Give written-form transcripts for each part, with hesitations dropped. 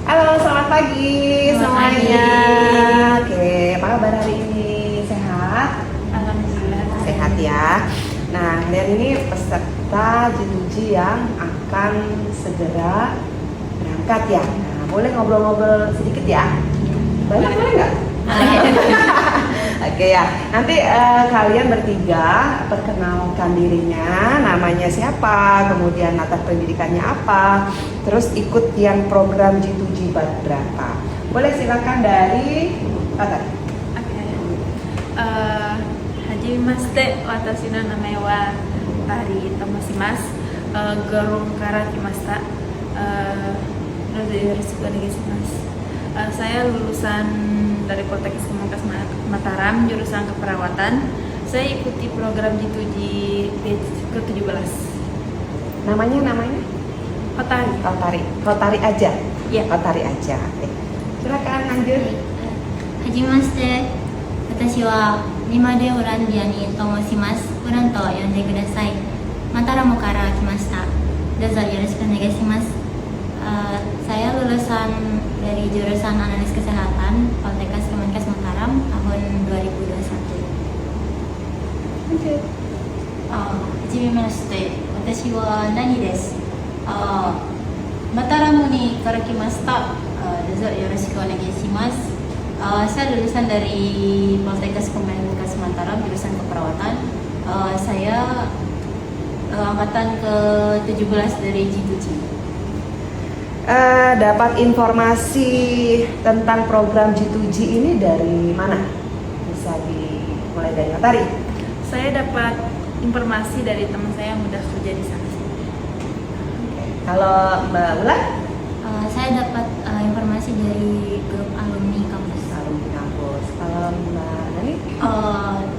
Halo, selamat pagi Selamat semuanya. pagi. Oke, apa kabar hari ini? Sehat? Alhamdulillah. Sehat ya. Nah, kalian ini peserta G2G yang akan segera berangkat ya. Nah, boleh ngobrol-ngobrol sedikit ya? Banyak boleh nggak? Oke ya, nanti kalian bertiga perkenalkan dirinya, namanya siapa, kemudian latar pendidikannya apa, terus ikut yang program G2G berapa. Boleh silakan dari Oke. Hajimashite, watashi no namae wa Tari Tomasimasu. Gerung kara kimashita. Yoroshiku onegaishimasu. Saya lulusan dari Poltekkes Kemenkes Mataram, jurusan keperawatan. Saya ikuti program G2G batch ke-17. Namanya? Otari. Kotari aja. Iya. Kotari aja. Oke. Silakan lanjut. はじめまして。私はリマデオランディアにと申します。ウランと呼んでください。マタラモから来ました。どうぞよろしくお願いします。Saya lulusan dari jurusan Analis Kesehatan Poltekkes Kemenkes Mataram tahun 2021. lanjut. はじめまして、私はナニです。マタラムにから来ました。どうぞよろしくお願いします。Saya lulusan dari Poltekkes Kemenkes Mataram jurusan keperawatan. Saya angkatan ke-17 dari G2G. Dapat informasi tentang program G2G ini dari mana? Bisa dimulai dari Otari. Saya dapat informasi dari teman saya yang udah kerja di sana. Kalau Mbak Ulan? Saya dapat informasi dari grup alumni kampus. Alumni kampus. Kalau Mbak Nani?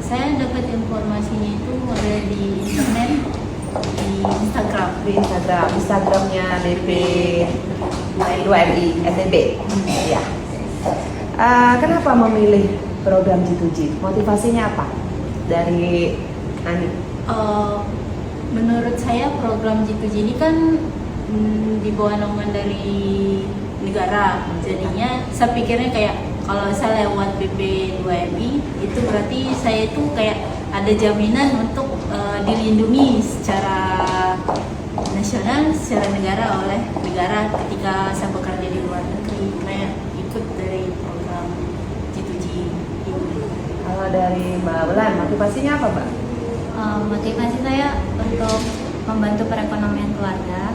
Saya dapat informasinya itu ada di internet, di Instagram. Di Instagramnya DP 2MI SDB. Ya. Kenapa memilih program G2G? Motivasinya apa? Dari Nani? Menurut saya program G2G ini kan di bawah naungan dari negara, jadinya saya pikirnya kayak kalau saya lewat BP2MI itu berarti saya itu kayak ada jaminan untuk dilindungi secara nasional, secara negara oleh negara ketika saya bekerja di luar negeri. Kayak ikut dari program G2G ini. Kalau dari Mbak Ulan, motivasinya apa, Mbak? Motivasi saya untuk membantu perekonomian keluarga,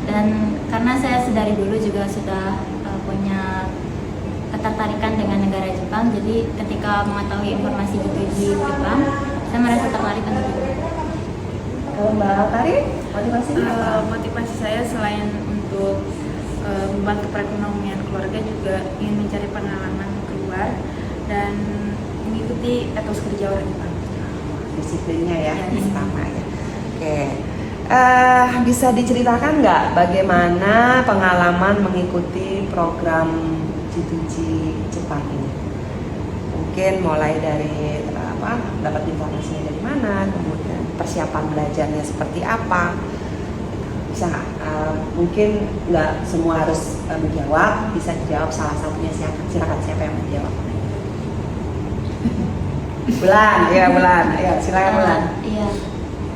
dan karena saya dari dulu juga sudah punya ketertarikan dengan negara Jepang, jadi ketika mengetahui informasi G2G Jepang, saya merasa tertarik untuk itu. Kalau Mbak Tari, motivasinya apa? Motivasi saya selain untuk membantu perekonomian keluarga juga ingin mencari pengalaman keluar dan mengikuti etos kerja orang Jepang. Disiplinnya ya, pertama ya. Oke. Bisa diceritakan nggak bagaimana pengalaman mengikuti program G2G Jepang ini? Mungkin mulai dari dapat informasinya dari mana, kemudian persiapan belajarnya seperti apa. Bisa nggak? Mungkin nggak semua harus menjawab, bisa dijawab salah satunya. Silakan, siapa yang menjawab? Bulan, ya silakan Bulan. Iya,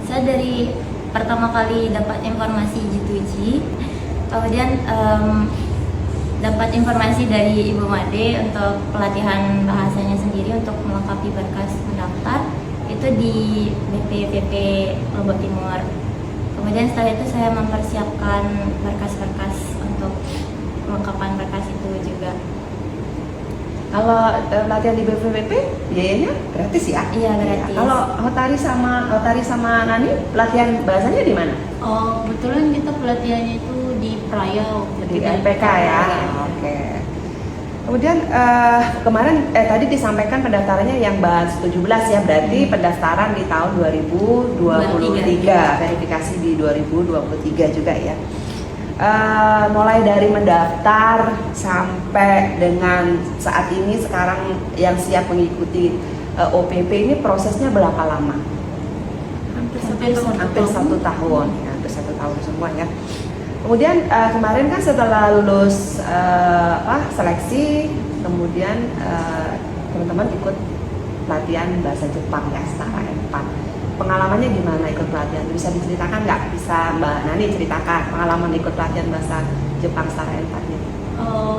saya dari pertama kali dapat informasi G2G, kemudian dapat informasi dari Ibu Made untuk pelatihan bahasanya sendiri untuk melengkapi berkas mendaftar itu di BPPP Lombok Timur. Kemudian setelah itu saya mempersiapkan berkas-berkas untuk kelengkapan berkas itu juga. Kalau latihan di BPPP biayanya gratis ya? Iya, gratis. Kalau Otari sama Nani latihan bahasanya di mana? Kebetulan kita pelatihannya itu di Praya, Di LPK ya. Oke. Kemudian kemarin tadi disampaikan pendaftarannya yang batch 17 ya, berarti pendaftaran di tahun 2023, verifikasi di 2023 juga ya. Mulai dari mendaftar sampai dengan saat ini sekarang yang siap mengikuti OPP ini prosesnya berapa lama? Hampir satu tahun ya, hampir 1 tahun semua ya. Kemudian kemarin kan setelah lulus seleksi, kemudian teman-teman ikut pelatihan bahasa Jepang ya setara M4. Pengalamannya gimana ikut pelatihan? Bisa diceritakan nggak? Bisa Mbak Nani ceritakan pengalaman ikut pelatihan bahasa Jepang setara M4-nya?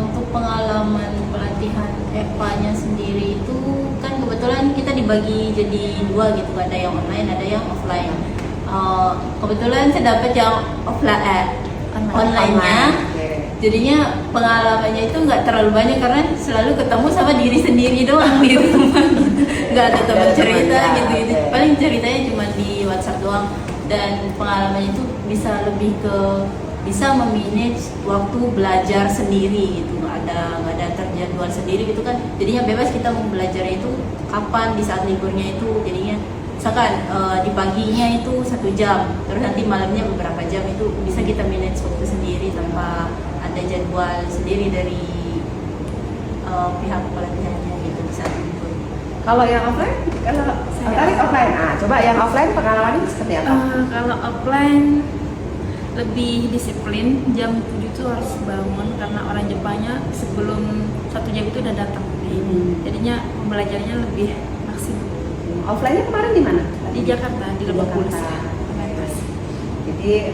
Untuk pengalaman pelatihan EVA-nya sendiri itu kan kebetulan kita dibagi jadi dua gitu, ada yang online, ada yang offline. Kebetulan saya dapat yang online-nya. Oke. Jadinya pengalamannya itu nggak terlalu banyak karena selalu ketemu sama diri sendiri doang di rumah gitu. Nggak ada teman cerita gitu. Paling ceritanya cuma di WhatsApp doang, dan pengalamannya itu bisa lebih ke bisa memanage waktu belajar sendiri gitu, nggak ada terjadwal sendiri gitu kan, jadinya bebas kita mau belajar itu kapan di saat liburnya itu. Jadinya misalkan di paginya itu 1 jam, terus nanti malamnya beberapa jam, itu bisa kita manage waktu sendiri tanpa ada jadwal sendiri dari pihak pelatihannya gitu di saat libur. Kalau yang offline, kalau tertarik offline, coba yang offline pengalamannya seperti apa? Kalau offline lebih disiplin, jam 7 itu harus bangun karena orang Jepangnya sebelum 1 jam itu udah datang. Jadinya pembelajarannya lebih maksimal. Offline-nya kemarin di mana? Di Jakarta, di Lebak Bulus. Jadi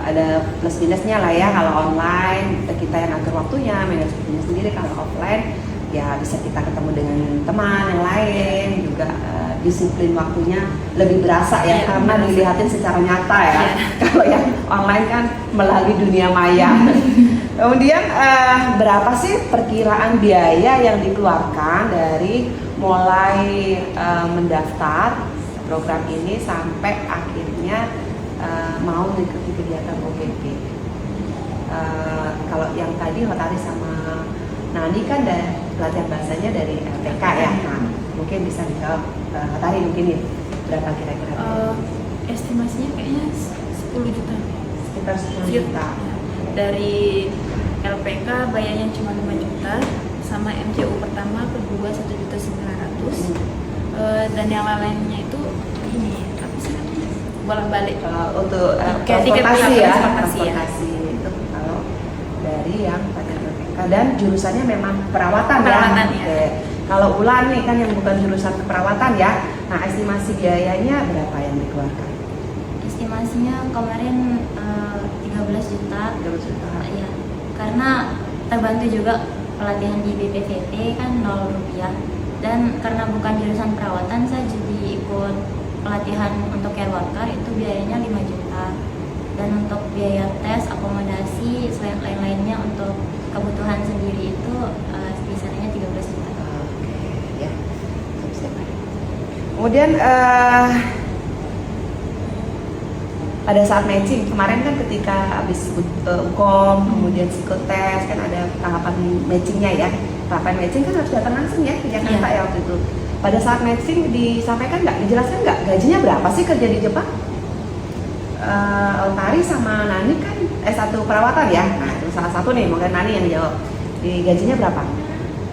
ada plus minusnya lah ya. Kalau online kita yang atur waktunya, manage waktunya sendiri. Kalau offline ya bisa kita ketemu dengan teman yang lain juga, disiplin waktunya lebih berasa ya, karena dilihatin secara nyata ya. Kalau yang online kan melalui dunia maya. Kemudian berapa sih perkiraan biaya yang dikeluarkan dari mulai mendaftar program ini sampai akhirnya mau mengikuti kegiatan OPP? Kalau yang tadi Hotari sama Nani kan pelatihan bahasanya dari LPK ya. Nah, mungkin bisa dijawab Hotari mungkin nih, berapa kira-kira? Estimasinya kayaknya 10 juta. Sekitar 10 juta. Dari LPK bayarnya cuma 5 juta, sama MCU pertama kedua 1.900.000. Dan yang lainnya itu ini apa sih namanya? Bolak-balik. Untuk Tiket transportasi ya, transportasi ya. transportasi itu kalau dari yang pelatihan LPK, dan jurusannya memang perawatan ya. Perawatan, ya. Oke. Kalau Ulan nih kan yang bukan jurusan keperawatan ya. Nah, estimasi biayanya berapa yang dikeluarkan? Estimasinya kemarin 13 juta. 13 juta. Ya, karena terbantu juga pelatihan di BPVT kan 0 rupiah, dan karena bukan jurusan perawatan saya jadi ikut pelatihan untuk care worker, itu biayanya 5 juta, dan untuk biaya tes, akomodasi, selain lain-lainnya untuk kebutuhan sendiri itu kisarannya 13 juta. Oke, ya. Kemudian pada saat matching kemarin kan ketika habis UKOM, kemudian psikotes kan ada tahapan matchingnya ya. Tahapan matching kan harus datang langsung ya ke Jakarta ya waktu itu. Pada saat matching disampaikan nggak, dijelaskan nggak gajinya berapa sih kerja di Jepang? Otari sama Nani kan S1 perawatan ya. Nah itu salah satu nih, mungkin Nani yang jawab. Di gajinya berapa?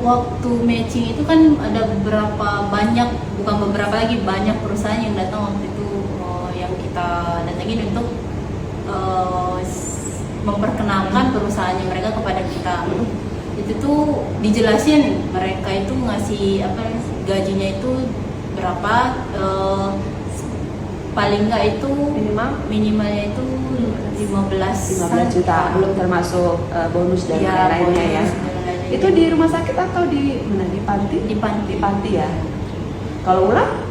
Waktu matching itu kan ada beberapa banyak, bukan beberapa lagi, banyak perusahaan yang datang waktu itu yang kita datangin untuk memperkenalkan perusahaannya mereka kepada kita. Itu tuh dijelasin mereka itu ngasih apa, gajinya itu berapa, paling nggak itu minimalnya itu 15 juta, belum termasuk bonus dan lain-lainnya ya. Itu di rumah sakit atau di mana? Di panti? Di panti. Di panti ya. Kalau Ulang?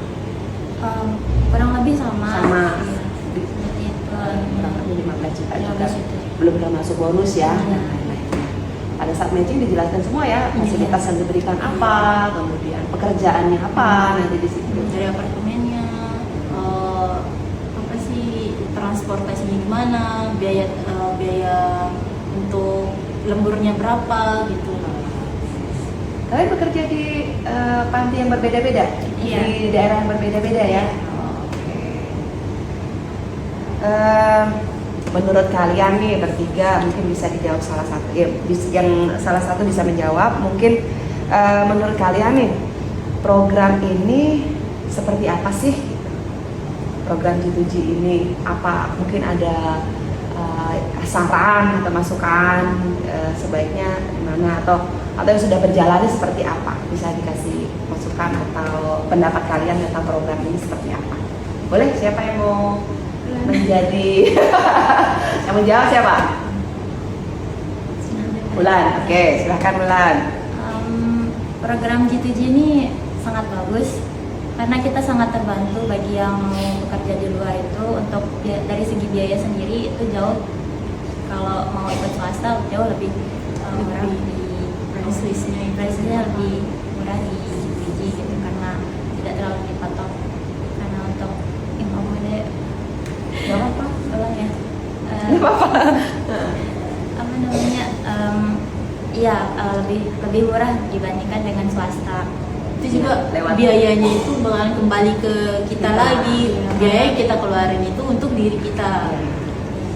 Kurang lebih sama. Sama. Iya. Berarti Kurang lebih 15 juta juga. 15 juta. Belum termasuk bonus ya. Iya. Pada saat matching dijelaskan semua ya, fasilitas yang diberikan apa, kemudian pekerjaannya apa, nanti di situ. Dari apartemennya, apa sih, transportasinya gimana, biaya untuk lemburnya berapa gitu. Kalian bekerja di panti yang berbeda-beda, Iya. di daerah yang berbeda-beda ya. Oke. Menurut kalian nih bertiga mungkin bisa dijawab salah satu, ya, yang salah satu bisa menjawab. Mungkin menurut kalian nih program ini seperti apa sih? Program G2G ini apa? Mungkin ada saran atau masukan sebaiknya gimana, atau atau yang sudah berjalan seperti apa? Bisa dikasih masukan atau pendapat kalian tentang program ini seperti apa? Boleh, siapa yang mau menjadi yang menjawab siapa? Bulan, oke, silahkan Bulan. Program G2G ini sangat bagus karena kita sangat terbantu bagi yang mau bekerja di luar itu untuk dari segi biaya sendiri itu jauh, kalau mau ikut swasta jauh lebih murah di price-nya lebih murah di G2G gitu karena tidak terlalu dipatok. Karena untuk Infomade Gak apa-apa. ulang ya. Gak apa-apa. Apa namanya? Lebih murah dibandingkan dengan swasta. Itu juga Lewat. biayanya itu bakalan kembali ke kita Kita. lagi. Biaya yang kita keluarin itu untuk diri kita.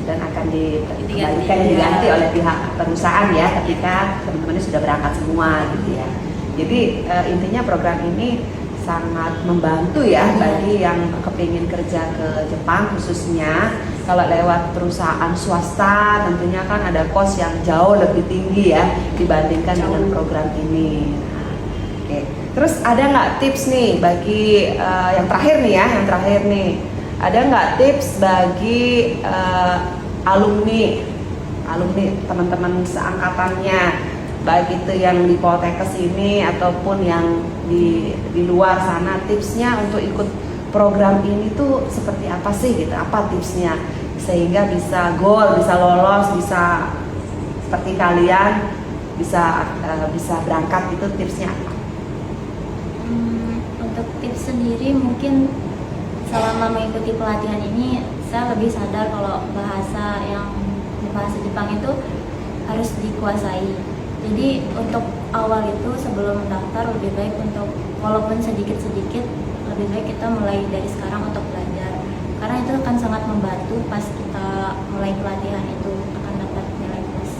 Dan akan diganti oleh pihak perusahaan ya ketika teman-temannya sudah berangkat semua gitu ya. Jadi intinya program ini sangat membantu ya bagi yang kepingin kerja ke Jepang, khususnya kalau lewat perusahaan swasta tentunya kan ada kos yang jauh lebih tinggi ya dibandingkan dengan program ini. Nah, oke. Terus ada nggak tips nih bagi yang terakhir nih, ada nggak tips bagi alumni teman-teman seangkatannya, baik itu yang di Poltekkes ini ataupun yang di luar sana, tipsnya untuk ikut program ini tuh seperti apa sih gitu, apa tipsnya sehingga bisa goal, bisa lolos, bisa seperti kalian bisa berangkat, itu tipsnya apa? Untuk tips sendiri mungkin selama mengikuti pelatihan ini saya lebih sadar kalau bahasa Jepang itu harus dikuasai. Jadi untuk awal itu sebelum mendaftar lebih baik untuk walaupun sedikit-sedikit lebih baik kita mulai dari sekarang untuk belajar. Karena itu akan sangat membantu pas kita mulai pelatihan itu akan dapat nilai plus.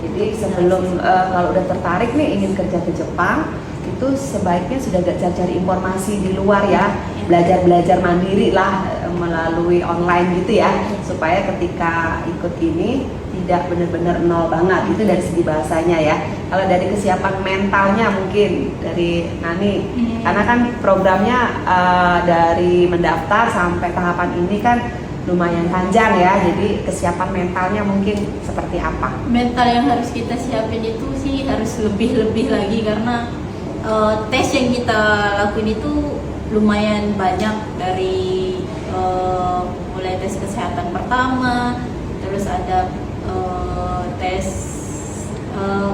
Jadi sebelum kalau udah tertarik nih ingin kerja ke Jepang, itu sebaiknya sudah cari informasi di luar ya, belajar mandiri lah melalui online gitu ya, supaya ketika ikut ini tidak benar-benar nol banget, itu dari segi bahasanya ya. Kalau dari kesiapan mentalnya mungkin dari Nani, karena kan programnya dari mendaftar sampai tahapan ini kan lumayan panjang ya, jadi kesiapan mentalnya mungkin seperti apa? Mental yang harus kita siapin itu sih harus lebih lagi karena tes yang kita lakuin itu lumayan banyak, dari mulai tes kesehatan pertama, terus ada tes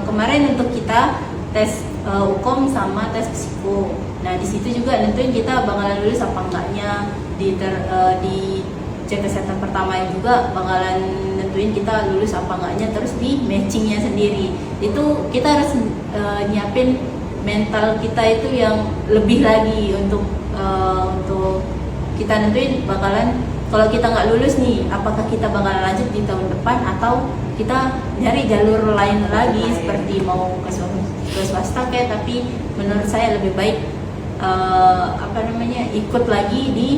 kemarin untuk kita tes Ukom sama tes psiko. Nah di situ juga nentuin kita bakalan lulus apa enggaknya, di cek kesehatan pertama juga bakalan nentuin kita lulus apa enggaknya, terus di matchingnya sendiri itu kita harus nyiapin mental kita itu yang lebih lagi untuk kita nentuin bakalan kalau kita nggak lulus nih apakah kita bakalan lanjut di tahun depan atau kita nyari jalur lain lagi seperti mau ke swasta kayak, tapi menurut saya lebih baik ikut lagi di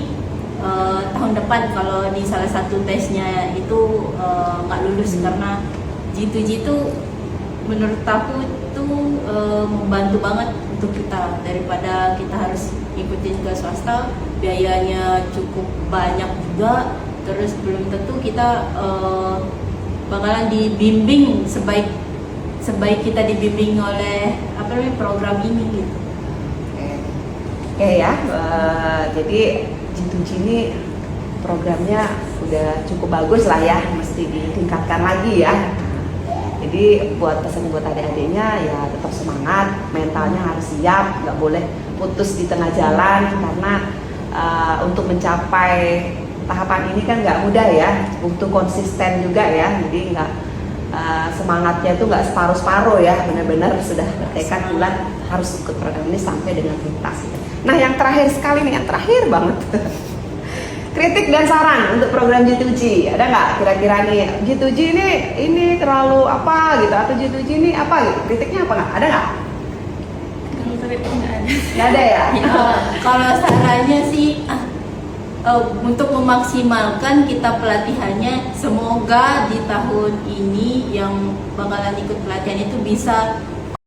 tahun depan kalau di salah satu tesnya itu nggak lulus karena G2G itu menurut aku itu membantu banget untuk kita daripada kita harus ikutin ke swasta, biayanya cukup banyak juga, terus belum tentu kita bakalan dibimbing sebaik kita dibimbing oleh program ini gitu. Oke ya, jadi G2G ini programnya udah cukup bagus lah ya, mesti ditingkatkan lagi ya. Jadi buat pesan buat adik-adiknya ya tetap semangat, mentalnya harus siap, nggak boleh putus di tengah jalan karena untuk mencapai tahapan ini kan nggak mudah ya, butuh konsisten juga ya. Jadi nggak semangatnya itu nggak separuh-separuh ya, benar-benar sudah bertekad bulan harus ikut program ini sampai dengan tuntas. Nah yang terakhir sekali nih, yang terakhir banget. Kritik dan saran untuk program G2G, ada nggak kira-kira nih G2G ini terlalu apa gitu, atau G2G ini apa gitu, kritiknya apa nggak, ada nggak? Kalau kritik nggak ada. Nggak ada ya? Kalau sarannya sih untuk memaksimalkan kita pelatihannya, semoga di tahun ini yang bakalan ikut pelatihan itu bisa